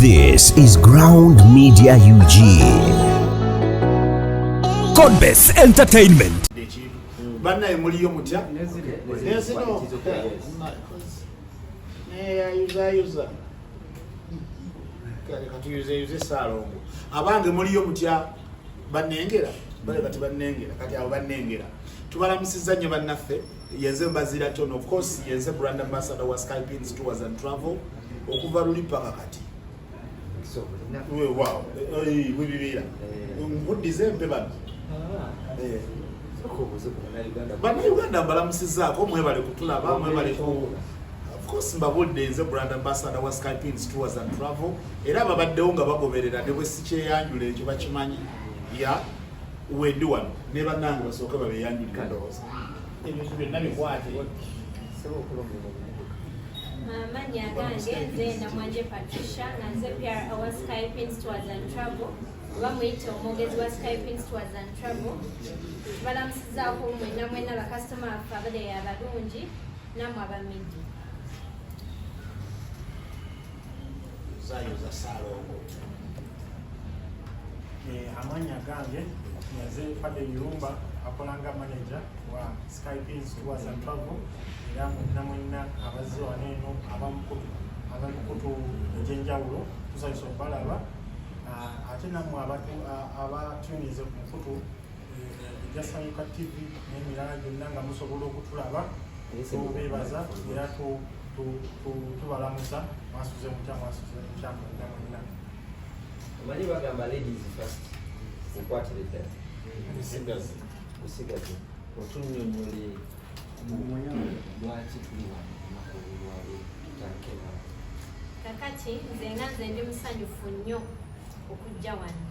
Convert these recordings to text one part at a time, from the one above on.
This is Ground Media UG. Codebase Entertainment. Banna muliyo mutya nezino yuza kale katuyuze salongo abange muliyo mutya banengera bale kati banengera kati abo banengera tubalamusiza nnyo bannaffe yenze mbazira tono of course yenze brand ambassador wa Skypins Tours and Travel okuva lulipa kati we wow wibibira ngudize mpebana bana Uganda mbalamusizaako mwebale kutulaba mwebale ku of course mbabudde nze brand ambassador wa Skypins Tours and Travel era babaddewo nga bagoberera ne bwe sikyeyanjula ekyo bakimanyi ya wendi wano ne bannange basooka babeyanjulira ndowooza ebyo byonna bikwate Manya gange nze Namwanje Patricia nanze PR wa Skypins Tours and Travel bamuyita omwogezi wa Skypins Tours and Travel balamusizaako mwena bakasitoma baffe abali abalungi namwe abamidi zayoza salongo amanya gange nze Fadde Irumba akolanga manager wa Skypins Tours and Travel era mwena abazze waneeno abamukutu egyenjawulo tusanyusa okubalaba ate nammwe abatunize ku mukutu ejasanyuka TV n'emirala gyonna nga musobola okutulaba tubeebaza era tubalamusa mwasuze mutya mwena mwena Mali bagamba ladies first ukwatire ddala usigaze otunnyonnyole lwaki tuli wano olunaku olwalwo tutandike nawe kakati nze ndi musanyufu nnyo okujja wano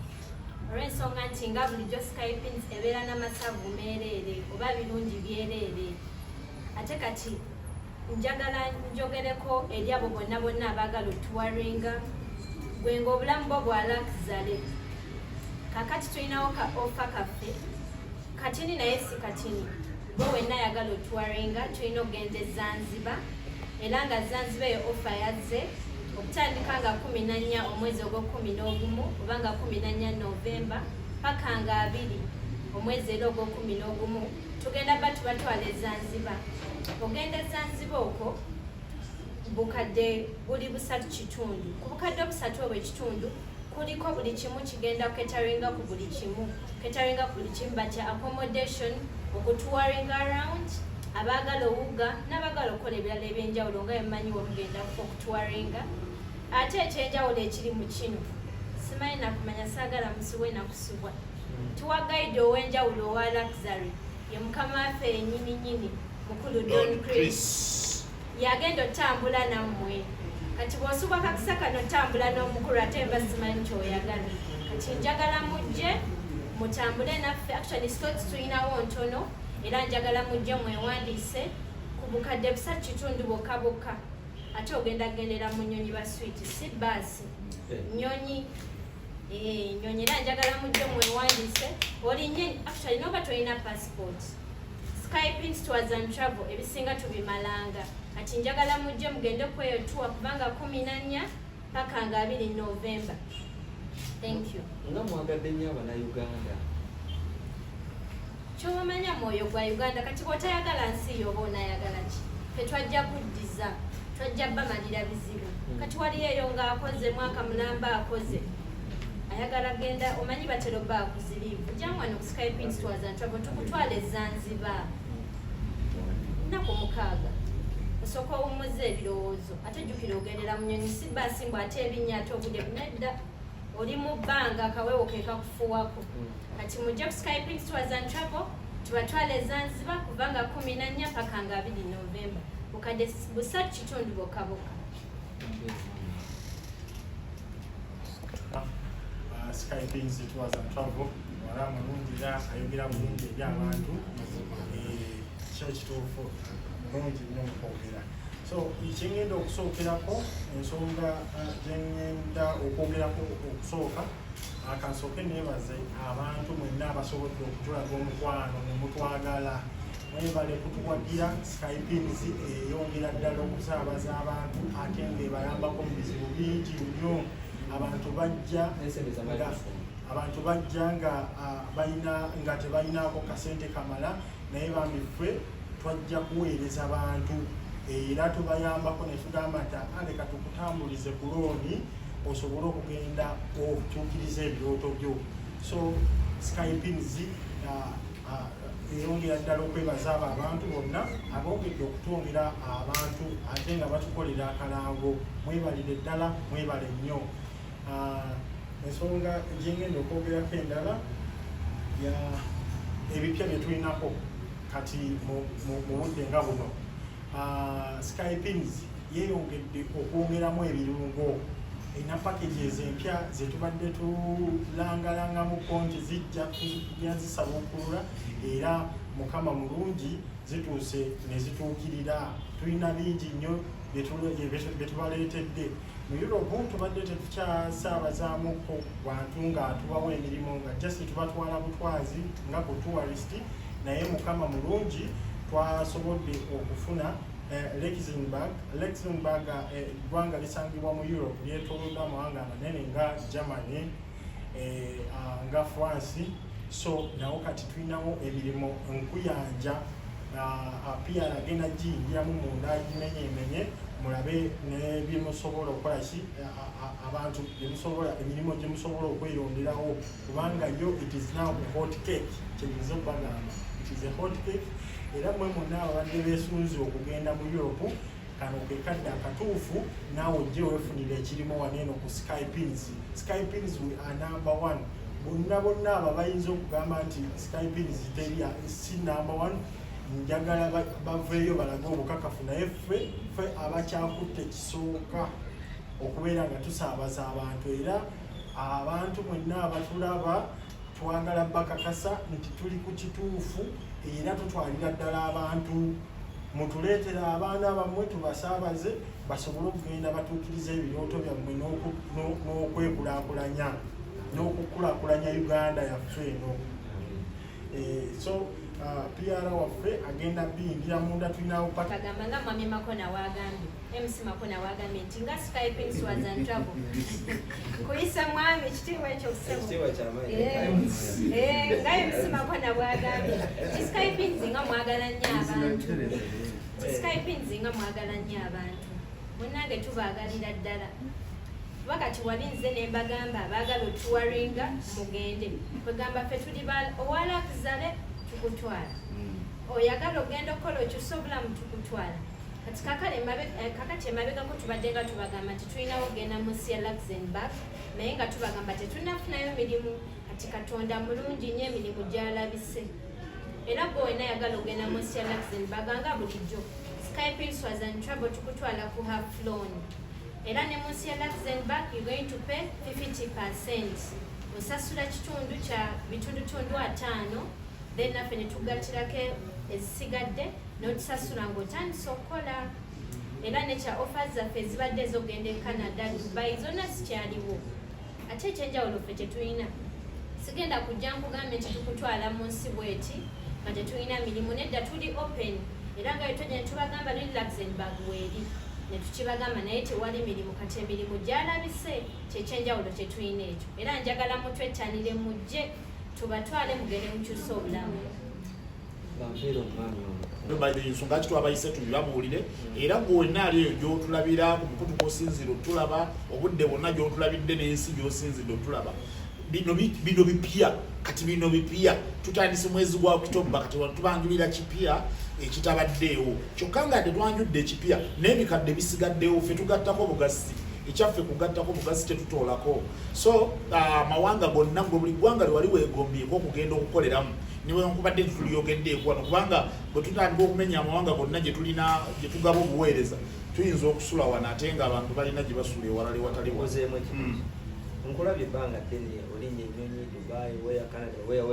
olw'ensonga nti nga bulijjo Skypins ebeera n'amasavu meereere oba birungi byereere ate kati njagala njogereko eri abo bonna abaagala otuwaringa gwe ng'obulamu bwo bwa luxury kakati tulinawo ka ofa kaffe katini naye si katini gwe wenna ayagala otuwaringa tulina okugenda e Zanzibar era nga Zanzibar eyo ofa yazze okutandika nga 14 omwezi ogw'11 oba nga 14 Novemba paka nga 2 omwezi era ogw'11 tugenda batwala e Zanzibar ogenda e Zanzibar okwo bukadde buli 3 kitundu ku bukadde 3 obwo ekitundu kuliko buli kimu kigenda cateringa ku buli kimu batya accommodation okutuwaringa around abaagala owugga n'abaagala okukola ebirala ebyenjawulo nga bemmanyi webugenda okutuwaringa ate ekyenjawulo ekiri mu kino simanyi nakumanya saagala musibwe nakusibwa tuwa guide ow'enjawulo owa luxury ye mukama waffe ennyininyini mukulu Don Chris yagenda otambula nammwe kati bw'osubwa kakisa kano otambula n'omukulu ate mba simanyi kyoyagala kati njagala mujje mutambule naffe actually slots tulinawo ntono era njagala mujje mwewandiise ku bukadde 3 kitundu bokka ate ogenda gendera mu nnyonyi ba switi si baasi nnyonyi era njagala mujje mwewandiise olinye actually noba tolina passport Skypins Tours and Travel ebisinga tubimalanga kati njagala mujje mugende kweyo tuwa kubanga 14 paka nga 2 Novemba. Thank you. Nga mwagadde nnyo Abannayuganda kyomanya mwoyo gwa Uganda kati bw'otayagala nsi yoba onayagala ki fe twajja kuddiza twajja bamalira bizibu kati waliyo eyo ng'akoze mwaka mulamba akoze ayagala genda omanyi batero baakuzirivu jangwano ku Skypins Tours and Travel tukutwala e Zanzibar nnaku 6 osooka owummuza ebirowoozo ate jjukira ogendera mu nnyonyi si baasi mbw ate ebinnya ate obudde bunedda oli mu bbanga akaweewo ke kakufuwako kati mujja ku Skypins Tours and Travel tubatwala e Zanzibar kuva nga 14 paka nga 2 Novemba bukadde 3 kitundu bokka Skypins Tours and Travel wala mulungi era ayogera bulungi eri abantu kyo kituufu mulungi nnyo mukwogera so kyengenda okusookerako ensonga gyengenda okwogerako okusooka akansooke neebaze abantu mwenna abasobodde okutulaga omukwano nemutwagala mwebale kutuwagira Skypins eyongera ddala okusaabaza abantu ate ng'ebayambako mu bizibu bingi nnyo abantu bajja nga tebalinaako kasente kamala naye bambi ffe twajja kuweereza bantu era tubayambako ne tugamba nti leka tukutambulize ku looni osobole okugenda otuukiriza ebirooto byo. So Skypins eyongera ddala okwebaza abo abantu bonna abongedde okutwongera abantu ate nga batukolera akalango. Mwebalire ddala, mwebale nnyo. Ensonga gyengenda okwogerako endala ebipya bye tulinako kati mu budde nga buno. Skypins yeeyongedde okwongeramu ebirungo. Erina packages empya ze tubadde tulangalangamuko nti zijja zisabukulula era Mukama mulungi zituuse ne zituukirira. Tulina bingi nnyo bye tubaleetedde. Mu Europe tubadde tetukyasaabazaamuko bantu nga tubawa emirimu nga just tubatwala butwazi nga ku tourist, naye Mukama mulungi twasobodde okufuna Luxembourg eggwanga lisangibwa mu Europe lyetoolodde amawanga amanene nga Germany, nga France. So nawo kati tulinawo emirimu nkuyanja pia agenda giyingiramu munda gimenyemenye mulabe nebyemusobola okukola ki abantu emirimu gyemusobola okweyongerawo kubanga yo it is now a hot cake. Kyebiza okubagamba it is a hot cake. Era mwe monna abadde beesunze okugenda mu Europe kano ke kadde akatuufu naawe ojje weefunire ekirimu waneeno ku Skypins. Skypins we are number one. Bonna abo bayinza okugamba nti Skypins si number one, njagala baveeyo balage obukakafu, naye ffe abakyakutte kisooka okubeera nga tusaabaza abantu. Era abantu mwenna abatulaba twagala bakakasa nti tuli ku kituufu era tutwalira ddala abantu. Mutuleetera abaana bammwe tubasaabaze basobole okugenda batuukiriza ebirooto byammwe n'okwekulaakulanya n'okukulaakulanya Uganda yaffe eno. So PR waffe agenda biyingira munda tulinawo agamba nga Mwami Makona wagambye, MC Makona wagambye nti nga Skypins was and travel kuyisa mwami ekitiibwa ekyo kusebo nga MC Makona bwagambye ti Skypins nga mwagala nnyo abantu, Skypins nga mwagala nnyo abantu. Munnange tubaagalira ddala kuba kati wali nze ne mbagamba abaagala otuwaringa mugende kwegamba ffe tuli owalakizale tukutwala, oyagala ogenda okukola okyusa obulamu tukutwala. Kati kakati emabegako tubadde nga tubagamba nti tulinawo ogenda mu nsi ya Luxembourg naye nga tubagamba tetunafunayo mirimu. Kati Katonda mulungi nnyo, emirimu gyalabise. Era gwe wena yagala ogenda mu nsi ya Luxembourg nga bulijjo Skypins was and travel tukutwala ku half loan. Era ne mu nsi ya Luxembourg you're going to pay 50%. Osasula kitundu kya bitundutundu 5 then naffe ne tugatirako ezisigadde n'otusasula ng'otandisa okukola. Era nekya offers zaffe ezibadde ez'okugenda e Canada, Dubai zonna zikyaliwo. Ate ekyenjawulo ffe tetulina, sigenda kujja nkugambe nti tukutwala mu nsi bweti nga tetulina mirimu. Nedda tuli open era nga twegenda ne tubagamba luli Luxembourg weeri ne tukibagamba naye tewali mirimu. Kati emirimu gyalabise, kyekyenjawulo kye tulina ekyo. Era njagala mutwettanire mujje tubatwale mugende mukyusa obulamu. Ensonga ki twabayise tubibabuulire era gwonna ali eyo gy'otulabira ku mukutu gw'osinzire otulaba, obudde bwonna gy'otulabidde n'ensi gy'osinzidde otulaba. Bino bipya, kati bino bipya tutandise mwezi gwa Oktoba, kati tubanjulira kipya ekitabaddeewo. Kyokka nga tetwanjudde ekipya n'ebikadde bisigaddewo, ffe tugattako bugasi. Ekyaffe kugattako bugasi tetutoolako. So amawanga gonna buli ggwanga lwe wali weegombyeko okugenda okukoleramu niwe nkubadde tuliyogeddeeko wano kubanga bwe tutandika okumenya amawanga gonna gye tulina gye tugaba obuweereza tuyinza okusula wano ate nga abantu balina gye basula ewalala ewatali ozeemu ekibuzo. Nkulabye ebbanga ddene olinnya ennyonyi Dubai, weya Canada, weya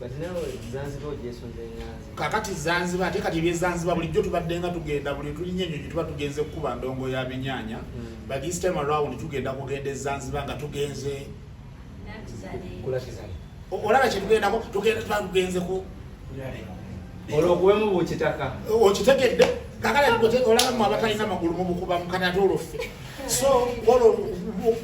but nawe Zanzibar ogyesonze enyanzi. Kakati Zanzibar ate kati ebyezanzibar bulijjo tubadde nga tugenda buli tulinnya ennyonyi tuba tugenze kukuba ndongo ya binyaanya but this time around tugenda kugenda Zanzibar nga tugenze kulakizale. Olaba kye tugendako tugenze ku olwo okuwemu bw'okitaka okitegedde kakala tukote olaba mu abatalina magulu mu bukuba mukanate oloffe so wolo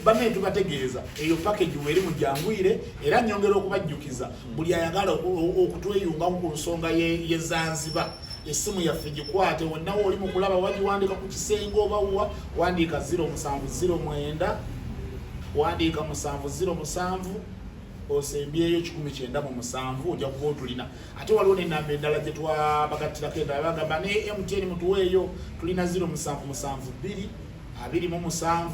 bame tubategeeza eyo package weri mujangwire era nyongera okubajjukiza buli ayagala okutweyunga ku nsonga ye Zanzibar esimu yaffe gikwate wonna oli mu kulaba wagiwandika ku kisenge oba uwa wandika 0709 wandika 707 osembyeyo 1997 ojja kuba otulina ate waliwo n'ennamba endala gye twabagatirako endala bagamba ne MTN mutuweeyo tulina 0772 27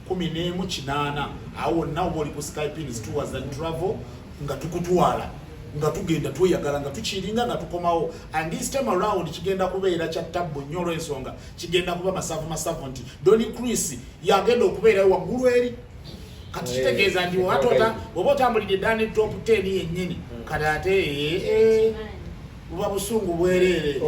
14 awo wonna oba oli ku Skypins Tours and Travel nga tukutwala nga tugenda tweyagala nga tukiringa nga tukomawo and this time around kigenda kubeera kya tabbo nnyo olw'ensonga kigenda kuba masavu nti Donny Chris yagenda okubeera waggulu eri kati kitegeeza nti watota oba otambulidde ddala top 10 yennyini kati ate buba busungu bwereere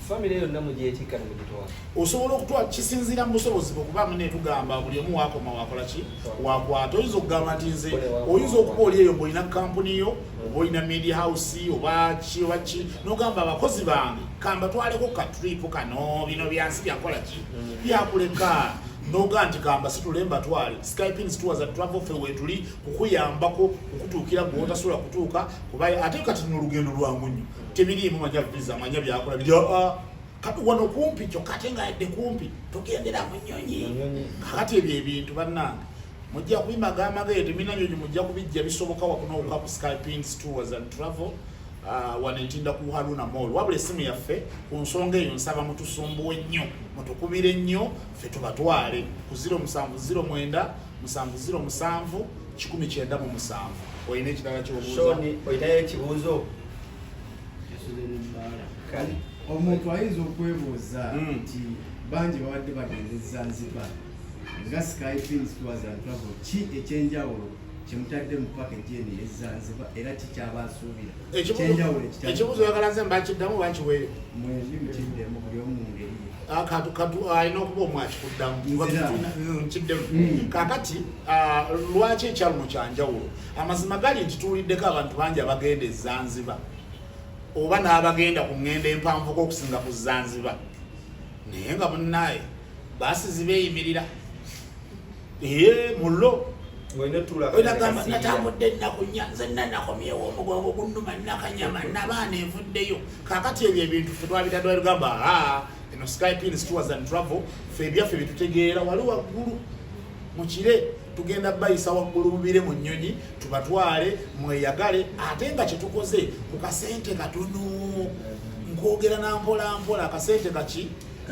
family yonna mugyetikka nemugitwala osobola okutwala kisinziira mu busobozi bwekubamu netugamba buli omu wakoma wakola ki wakwata oyinza okugamba nti nze oyinza okuba oli eyo ng'olina kampuni yo oba olina media house oba ki nogamba abakozi bange kamba twaleko katripu kano bino byansi byakola ki byakuleka noga nti kamba situlemba twale Skypins Tours and Travel fe wetuli kukuyambako okutuukira gwotasobola kutuuka kuba ate kati n'olugendo lwangu nnyo tebiriimu manya visa manya byakola byo kati wano kumpi kyokka nga yadde kumpi tugendera mu nnyonyi kakati ebyo ebintu bannange mujja kubimagaamageyo temina nyonyi mujja kubijja bisoboka wakunooka ku Skypins Tours and Travel wanentinda ku Haruna Mall wabula esimu yaffe ku nsonga eyo nsaba mutusumbuwe nnyo mutukubire nnyo ffe tubatwale ku 0709 707 1997 oyina ekirala ky'obuuza oyinayo ekibuuzo kale omuntu ayinza okwebuuza nti bangi babadde bagenda Zanzibar nga Skypins Tours and Travel ki ekyenjawulo kyemutadde mu package eno ye Zanzibar era kikyabasuubira ekibuuzo oyagala nze mbakiddamu bankiweeyo mwendi mukiddemu buli omu mu ngeri katu alina okuba omu akikuddamu nkiddemu kakati lwaki ekyaluno kyanjawulo amazima gali nti tuwuliddeko abantu bangi abagenda Zanzibar oba n'abagenda ku ngendo empanvuko okusinga ku Zanzibar naye nga munnaye baasi zibeeyimirira mullo oyinagamba natambudde ennaku nnya nze nakomyewo omugongo gunnuma nakanyama nabaana envuddeyo kakati ebyo ebintu ffe twabitaddwali gamba eno Skypins Tours and Travel ffe ebyaffe byetutegeera wali waggulu mu kire tugenda bayisa waggulu bubire mu nnyonyi tubatwale mweyagale ate nga kyetukoze ku kasente katono nkwogera nampola akasente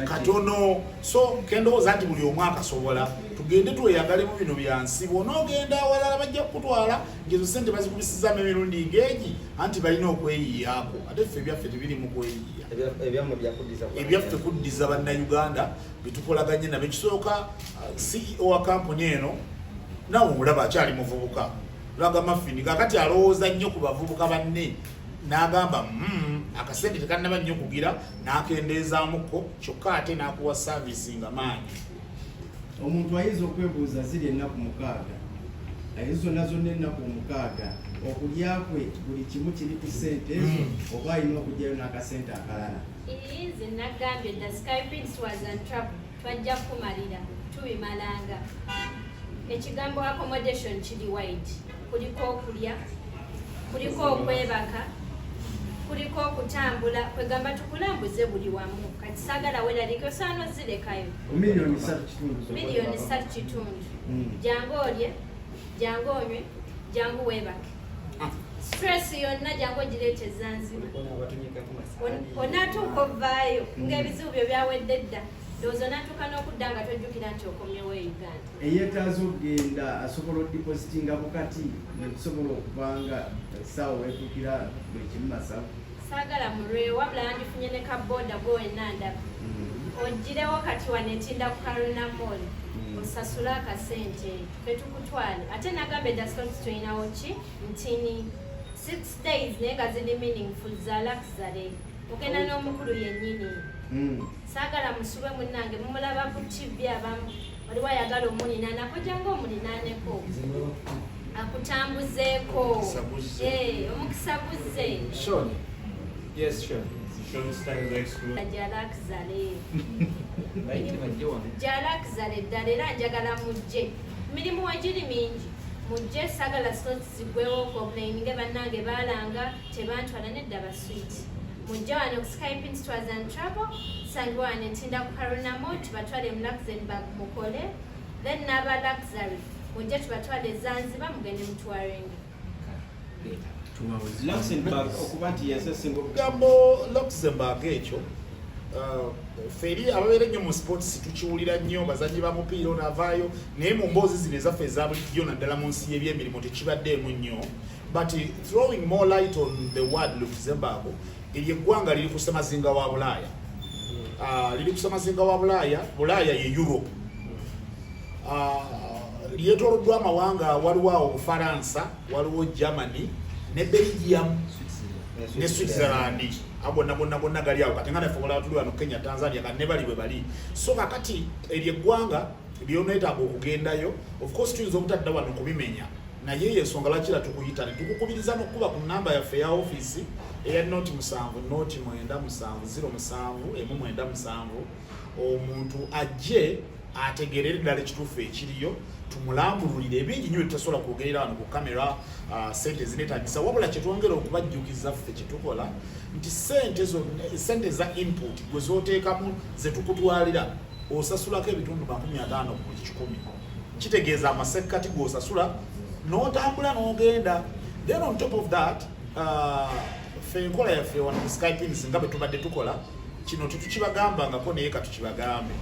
katono so kendowooza nti buli omu akasobola tugende tweyagale mu bino byansi bw'onoogenda awalala bajja kukutwala ngezo sente bazikubisizaamu emirundi ng'egi anti balina okweyiyaako ate ffe ebyaffe tebirimu kweyiya ebyaffe kuddiza bannayuganda bitukolaganye nabyo ekisooka CEO wa kampuni eno nawe omulaba akyali muvubuka laga mafini kakati alowooza nnyo ku bavubuka banne n'agamba akasente tekannaba nnyo kugira n'akendeezaamuko kyokka ate n'akuwa saavisi nga maanyi omuntu ayinza okwebuuza ziri ennaku 6 ezo zonna ennaku 6 okulyakwe buli kimu kiri ku ssente ezo oba alina okugyayo n'akasente akalala nze nagambye dda Skypins Tours and Travel twajja kumalira tubimalanga ekigambo accommodation kiri wide kuliko okulya kuliko okwebaka kuliko okutambula kwegamba tukulambuze buli wamu kati saagala weerarike osaana ozirekayo miliyoni 3 kitundu jangu olye jangu onywe jangu weebake stress yonna jangu ogireete Zanzibar onaatuuka ovaayo ng'ebizibu byo byawedde dda ndowooza onaatuuka n'okudda nga tojjukira nti okomyewo Uganda eyeetaaza okugenda asobola odipositinga bukati netusobola okubanga essaawa weetuukira buli kimu masavu saagala mulwewo wabula yandifunye ne kabooda gowenna ndaba ogirewo kati wanetinda ku Haruna Mall osasule akasente fetukutwale ate nagambe edda slots tulinawo ki ntini 6 days naye nga ziri meaningful za luxury ogenda n'omukulu yennyini saagala musube munnange mumulaba ku TV abamu waliwo ayagala omulinanako jangu omulinaneko akutambuzeeko omukisa guzze Sean. Yes, sure. jalakzale ddala era njagala mujje mirimu wegiri mingi mujje sagala slots zigwewo complaininge bannange balanga tebantwala nedda baswiti mujje wano ku Skyping Tours and Travel sangwane ntinda ku Harunamo tubatwale mu Luxembourg mukole then n'aba luxury mujje tubatwale Zanzibar mugende mutwarenga Luxembourg okuba nti yasesinga gambo Luxembourg ekyo feri ababeera nnyo mu sports tukiwulira nnyo bazanyi ba mupiira onavaayo naye mu mboozi zino ezaffe eza bulijjo naddala mu nsi y'ebyemirimu tekibaddeemu nnyo but throwing more light on the word Luxembourg eryo eggwanga liri ku ssemazinga wa Bulaaya liri ku ssemazinga wa Bulaaya ye Europe lyetooloddwa amawanga waliwo awo Bufaransa waliwo Germany ne Belgium ne Switzerland bonna gali awo kati nga naffe olaba tuli wano Kenya Tanzania kati ne bali bwe bali so kakati eryo eggwanga lyoneetaaga okugendayo of course tuyinza obutadda wano kubimenya naye yensonga lwaki tukuyita ne tukukubiriza n'okuba ku namba yaffe ya office eya noti 7 omuntu ajje ategerere ddala ekituufu ekiriyo tumulambululire ebingi nnyo tutasobola kwogerera wano ku kamera sente zinetagisa wabula kyetwongera okubajjukiza ffe kyetukola nti sente za input gwe zooteekamu zetukutwalira osasulako ebitundu 50 ku 100 kitegeeza amasekkati g'osasula n'otambula n'ogenda then on top of that ffe enkola yaffe wano ku Skyping nga bwe tubadde tukola kino tetukibagambangako naye katukibagambe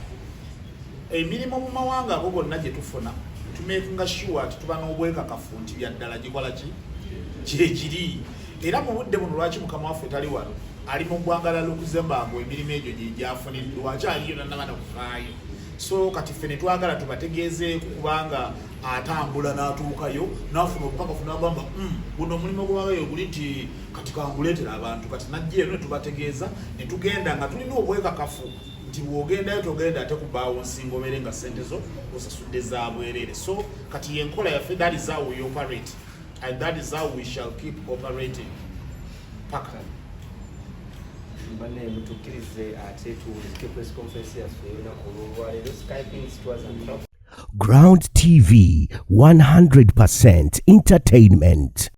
emirimu mu mawanga ago gonna gye tufuna tumakinga sure tuba n'obwekakafu nti byaddala gikola kyekiri era mu budde buno lwaki mukama waffe tali wano ali mu ggwanga la Luxembourg emirimu egyo gye gyafuniddwa akyaliyo nannabana kufaayo so kati ffe ne twagala tubategeezeeku kubanga atambula n'atuukayo n'afuna obukakafu n'agamba guno omulimu gwabayo guli nti kati kanguleetera abantu kati najja eno ne tubategeeza ne tugenda nga tulina obwekakafu nti bw'ogendayo togenda ate kubaawo nsinga obeere nga ssente zo osasudde za bwereere so kati yenkola yaffe that is how we operate and that is how we shall keep operating paka banne mutukkirize ate tuwulike press conference yaffe olunaku olwolwaleero Skyping Tours and Travel Ground TV 100% entertainment.